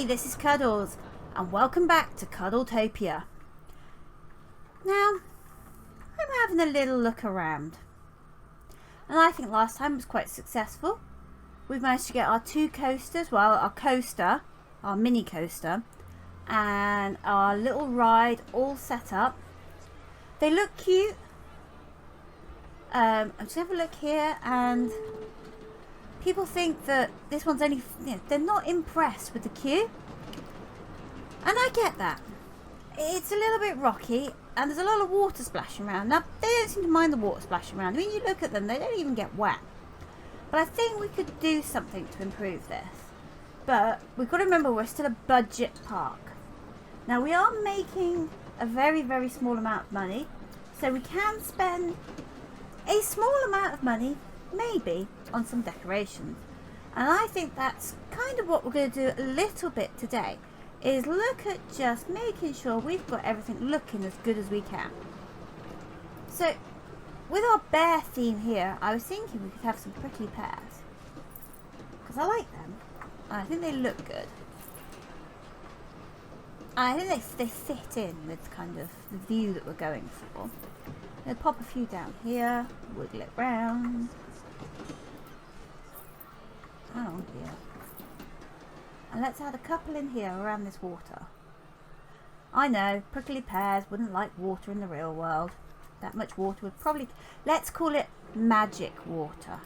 this is Cuddles, and welcome back to Cuddletopia. Now, I'm having a little look around, and I think last time was quite successful. We've managed to get our two coasters, well, our coaster, our mini coaster, and our little ride all set up. They look cute. I'm just have a look here, and people think that this one's only, they're not impressed with the queue. And I get that. It's a little bit rocky, and there's a lot of water splashing around. Now, they don't seem to mind the water splashing around. I mean, you look at them, they don't even get wet. But I think we could do something to improve this. But we've got to remember we're still a budget park. Now, we are making a very, very small amount of money. So we can spend a small amount of money, maybe, on some decorations. And I think that's kind of what we're going to do a little bit today. Is look at just making sure we've got everything looking as good as we can. So, with our bear theme here, I was thinking we could have some prickly pears. Because I like them. And I think they look good. And I think they fit in with kind of the view that we're going for. I'll pop a few down here, wiggle it round. Oh dear. And let's add a couple in here around this water. I know, prickly pears wouldn't like water in the real world. That much water would probably... Let's call it magic water.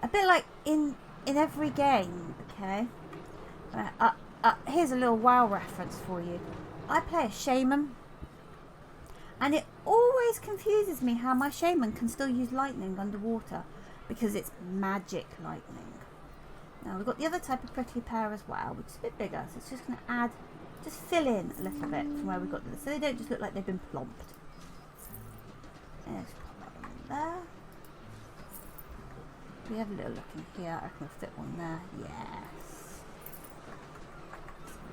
A bit like in every game, okay? Here's a little WoW reference for you. I play a shaman. And it always confuses me how my shaman can still use lightning underwater. Because it's magic lightning. Now we've got the other type of prickly pear as well, which is a bit bigger. So it's just going to add, just fill in a little bit from where we've got this. So they don't just look like they've been plomped. Let's pop that one in there. We have a little look in here. I can fit one there. Yes.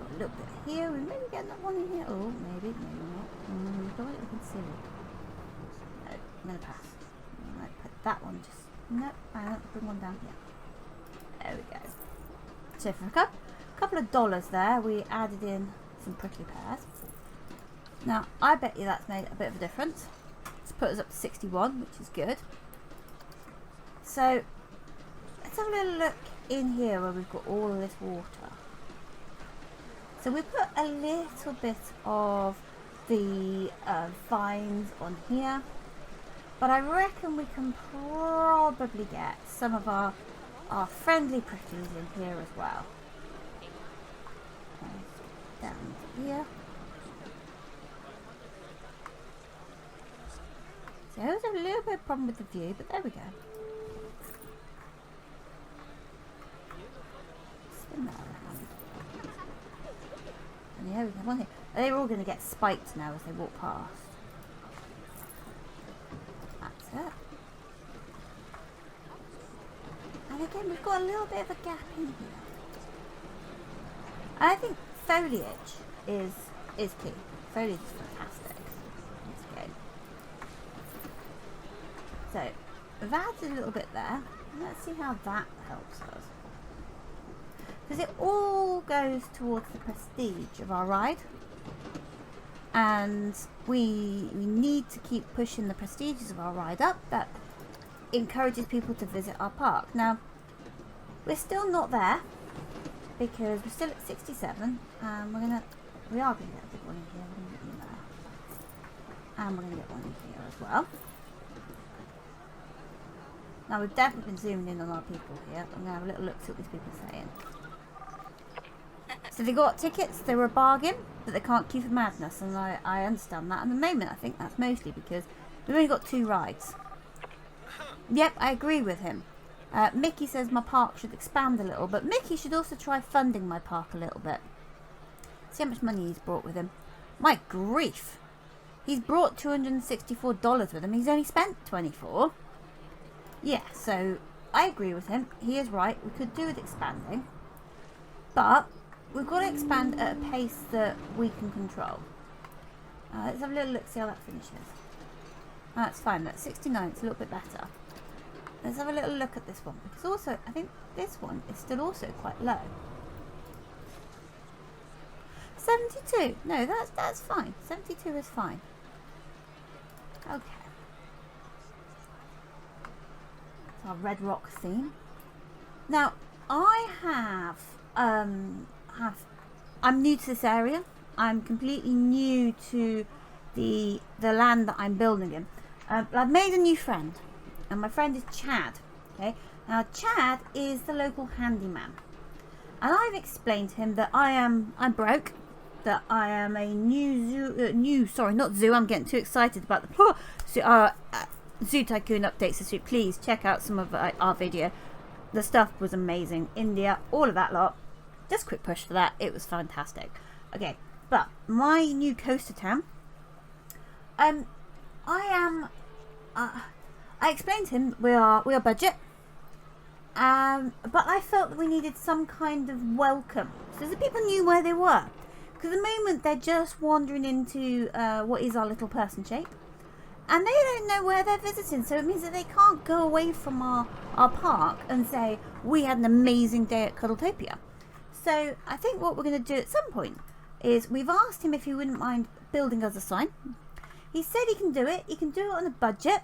Got a little bit here. We maybe get that one in here. Oh, maybe not. Don't want it looking silly. No, I'm going to pass. I might put that one just... No, I want to bring one down here. There we go. So for a couple of dollars there, we added in some prickly pears. Now, I bet you that's made a bit of a difference. It's put us up to 61, which is good. So, let's have a little look in here where we've got all of this water. So we put a little bit of the vines on here. But I reckon we can probably get some of our friendly pricklies in here as well. Down here. So there's a little bit of problem with the view, but there we go. Spin that around. And yeah, we have one here. They're all going to get spiked now as they walk past. That's it. And again, we've got a little bit of a gap in here. I think foliage is key. Foliage is fantastic. Let's go. So, we've added a little bit there. Let's see how that helps us. Because it all goes towards the prestige of our ride. And we need to keep pushing the prestiges of our ride up. That encourages people to visit our park. Now, we're still not there because we're still at 67, and we are going to get a big one in here. We're going to get one there, and we're going to get one in here as well. Now we've definitely been zooming in on our people here. I'm going to have a little look, see what these people are saying. So they got tickets, they were a bargain, but they can't queue for madness, and I understand that. At the moment, I think that's mostly because we've only got 2 rides. Yep, I agree with him. Mickey says my park should expand a little, but Mickey should also try funding my park a little bit. See how much money he's brought with him. My grief! He's brought $264 with him. He's only spent $24. Yeah, so I agree with him. He is right. We could do with expanding. But we've got to expand at a pace that we can control. Let's have a little look, see how that finishes. That's fine. That's 69. It's a little bit better. Let's have a little look at this one, because also I think this one is still also quite low. 72. No, that's fine. 72 is fine. Okay. It's our Red Rock theme. Now, I I'm new to this area. I'm completely new to the land that I'm building in. I've made a new friend, and my friend is Chad. Okay. Now, Chad is the local handyman, and I've explained to him that I'm broke, that I am a not zoo. I'm getting too excited about the Zoo Tycoon updates this week. Please check out some of our video. The stuff was amazing. India, all of that lot. Just a quick push for that. It was fantastic. Okay, but my new coaster town. I explained to him we are budget. But I felt that we needed some kind of welcome, so the people knew where they were. Because at the moment they're just wandering into what is our little person shape, and they don't know where they're visiting. So it means that they can't go away from our park and say we had an amazing day at Cuddletopia. So I think what we're going to do at some point is we've asked him if he wouldn't mind building us a sign. He said he can do it. He can do it on a budget,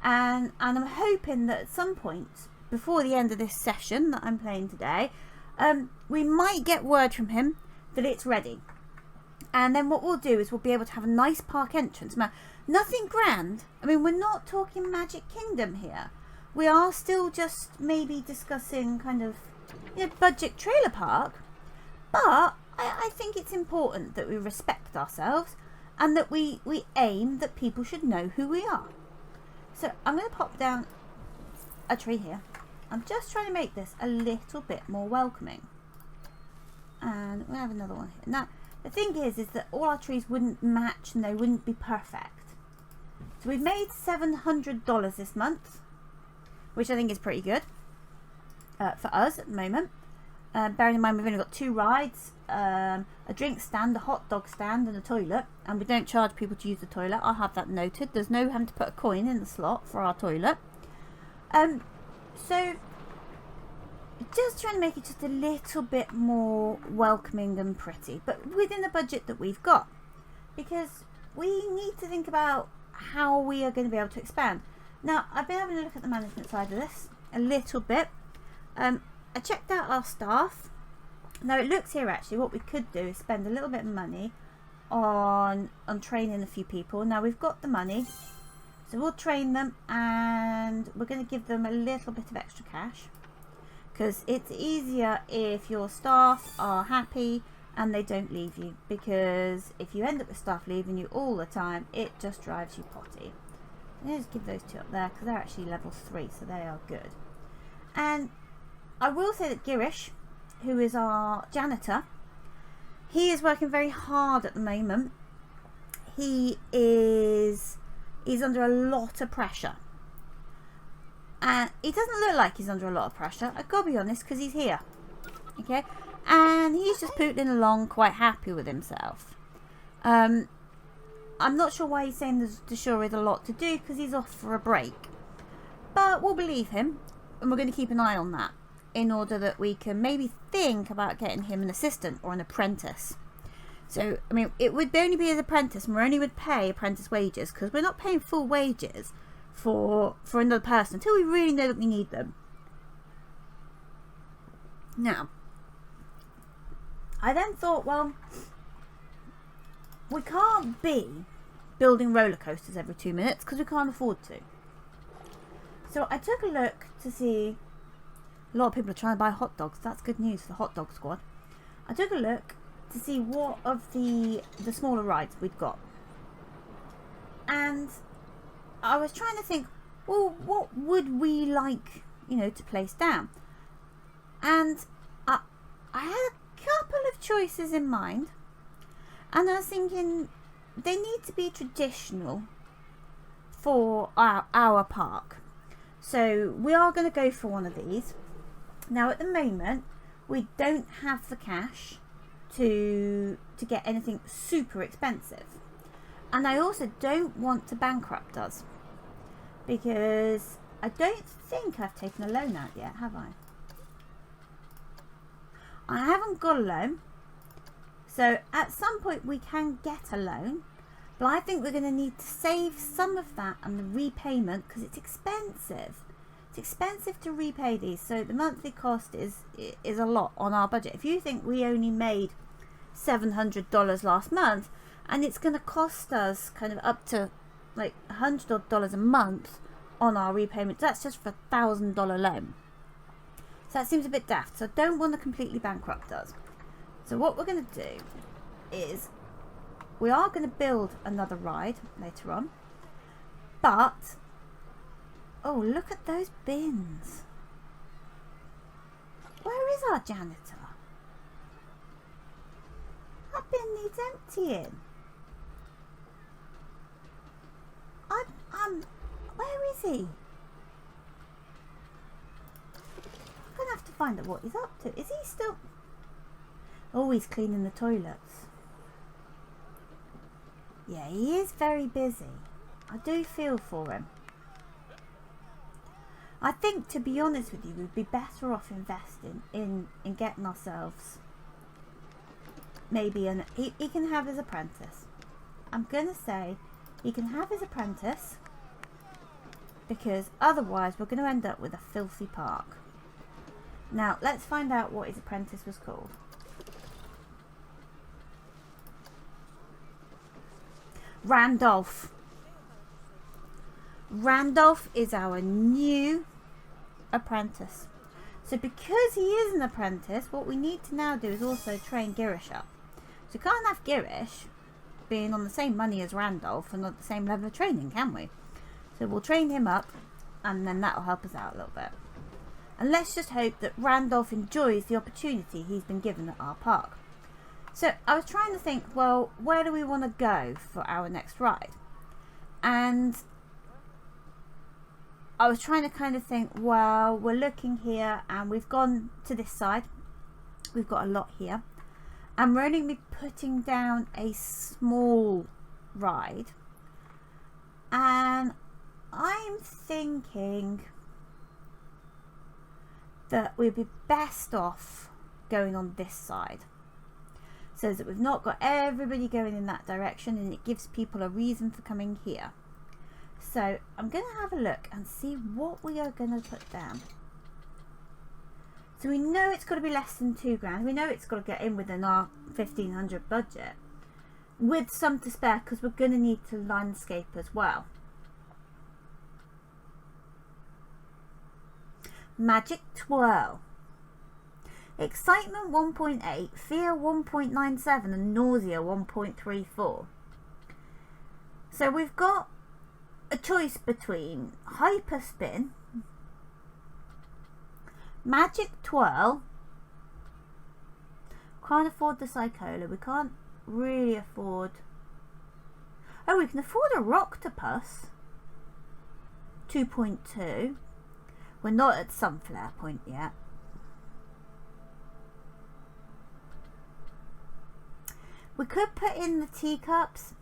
and I'm hoping that at some point before the end of this session that I'm playing today, we might get word from him that it's ready. And then what we'll do is we'll be able to have a nice park entrance. Now, nothing grand. I mean, we're not talking Magic Kingdom here. We are still just maybe discussing kind of, budget trailer park. But I think it's important that we respect ourselves and that we aim that people should know who we are. So I'm going to pop down a tree here. I'm just trying to make this a little bit more welcoming. And we'll have another one here. Now, the thing is that all our trees wouldn't match and they wouldn't be perfect. So we've made $700 this month, which I think is pretty good for us at the moment. Bearing in mind we've only got 2 rides, a drink stand, a hot dog stand and a toilet. And we don't charge people to use the toilet. I'll have that noted. There's no having to put a coin in the slot for our toilet. So just trying to make it just a little bit more welcoming and pretty, but within the budget that we've got, because we need to think about how we are going to be able to expand. Now, I've been having a look at the management side of this a little bit. I checked out our staff. Now it looks here actually what we could do is spend a little bit of money on training a few people. Now we've got the money, so we'll train them, and we're going to give them a little bit of extra cash, because it's easier if your staff are happy and they don't leave you, because if you end up with staff leaving you all the time, it just drives you potty. I'm going to just give those 2 up there because they're actually level 3, so they are good. And I will say that Girish, who is our janitor, he is working very hard at the moment. He's under a lot of pressure. And he doesn't look like he's under a lot of pressure, I've got to be honest, because he's here. Okay? And he's just pootling along quite happy with himself. I'm not sure why he's saying there's sure is a lot to do, because he's off for a break. But we'll believe him, and we're going to keep an eye on that, in order that we can maybe think about getting him an assistant or an apprentice. So, I mean, it would only be as apprentice, and we only would pay apprentice wages, because we're not paying full wages for another person until we really know that we need them. Now, I then thought, well, we can't be building roller coasters every 2 minutes because we can't afford to. So I took a look to see, a lot of people are trying to buy hot dogs. That's good news for the hot dog squad. I took a look to see what of the smaller rides we'd got. And I was trying to think, well, what would we like, to place down? And I had a couple of choices in mind. And I was thinking, they need to be traditional for our park. So we are going to go for one of these. Now at the moment, we don't have the cash to get anything super expensive. And I also don't want to bankrupt us, because I don't think I've taken a loan out yet, have I? I haven't got a loan. So at some point we can get a loan, but I think we're going to need to save some of that and the repayment, because it's expensive. It's expensive to repay these, so the monthly cost is a lot on our budget. If you think we only made $700 last month, and it's going to cost us kind of up to like $100 a month on our repayment, that's just for a $1,000 loan. So that seems a bit daft, so I don't want to completely bankrupt us. So what we're going to do is we are going to build another ride later on, but oh, look at those bins. Where is our janitor? That bin needs emptying. Where is he? I'm gonna have to find out what he's up to. Is he still? Oh, he's cleaning the toilets. Yeah, he is very busy. I do feel for him. I think, to be honest with you, we'd be better off investing in getting ourselves maybe he can have his apprentice. I'm gonna say he can have his apprentice, because otherwise we're going to end up with a filthy park. Now let's find out what his apprentice was called. Randolph. Randolph is our new apprentice. So because he is an apprentice, what we need to now do is also train Girish up. So we can't have Girish being on the same money as Randolph and at the same level of training, can we? So we'll train him up, and then that'll help us out a little bit. And let's just hope that Randolph enjoys the opportunity he's been given at our park. So I was trying to think, well, where do we want to go for our next ride? And I was trying to kind of think, well, we're looking here and we've gone to this side. We've got a lot here. And we're only going to be putting down a small ride. And I'm thinking that we'd be best off going on this side, so that we've not got everybody going in that direction and it gives people a reason for coming here. So I'm going to have a look and see what we are going to put down. So we know it's got to be less than £2,000. We know it's got to get in within our 1,500 budget, with some to spare, because we're going to need to landscape as well. Magic Twirl. Excitement 1.8, fear 1.97, and nausea 1.34. So we've got a choice between Hyper Spin, Magic Twirl. Can't afford the Psychola. We can't really afford... Oh, we can afford a Roctopus. 2.2. We're not at Sunflare Point yet. We could put in the teacups.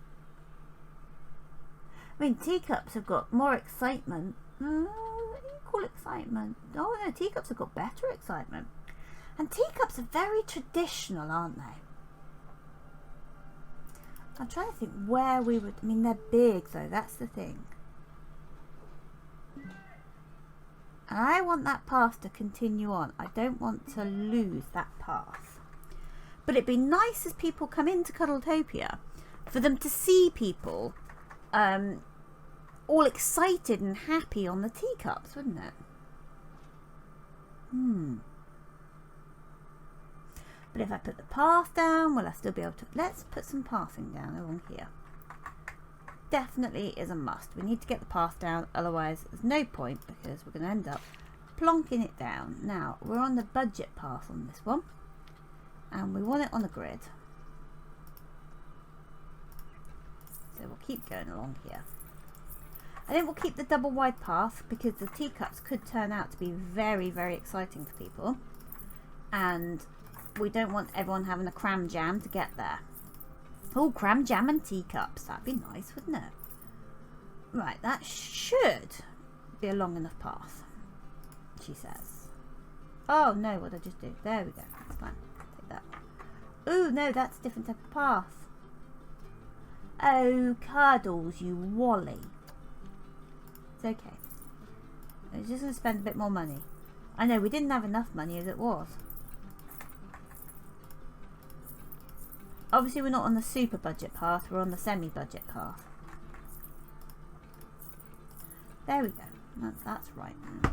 I mean, teacups have got more excitement. Equal excitement. Oh no, teacups have got better excitement. And teacups are very traditional, aren't they? I'm trying to think where we would... I mean, they're big though, that's the thing. And I want that path to continue on. I don't want to lose that path. But it'd be nice as people come into Cuddletopia for them to see people all excited and happy on the teacups, wouldn't it? But if I put the path down, will I still be able to... Let's put some pathing down along here. Definitely is a must. We need to get the path down, otherwise there's no point, because we're going to end up plonking it down. Now, we're on the budget path on this one, and we want it on a grid. So we'll keep going along here. I think we'll keep the double wide path, because the teacups could turn out to be very, very exciting for people. And we don't want everyone having a cram jam to get there. Oh, cram jam and teacups. That'd be nice, wouldn't it? Right, that should be a long enough path, she says. Oh no, what did I just do? There we go. That's fine. Take that. Ooh, no, that's a different type of path. Oh, cuddles, you wally. It's okay. I was just going to spend a bit more money. I know, we didn't have enough money as it was. Obviously, we're not on the super budget path. We're on the semi-budget path. There we go. That's right now.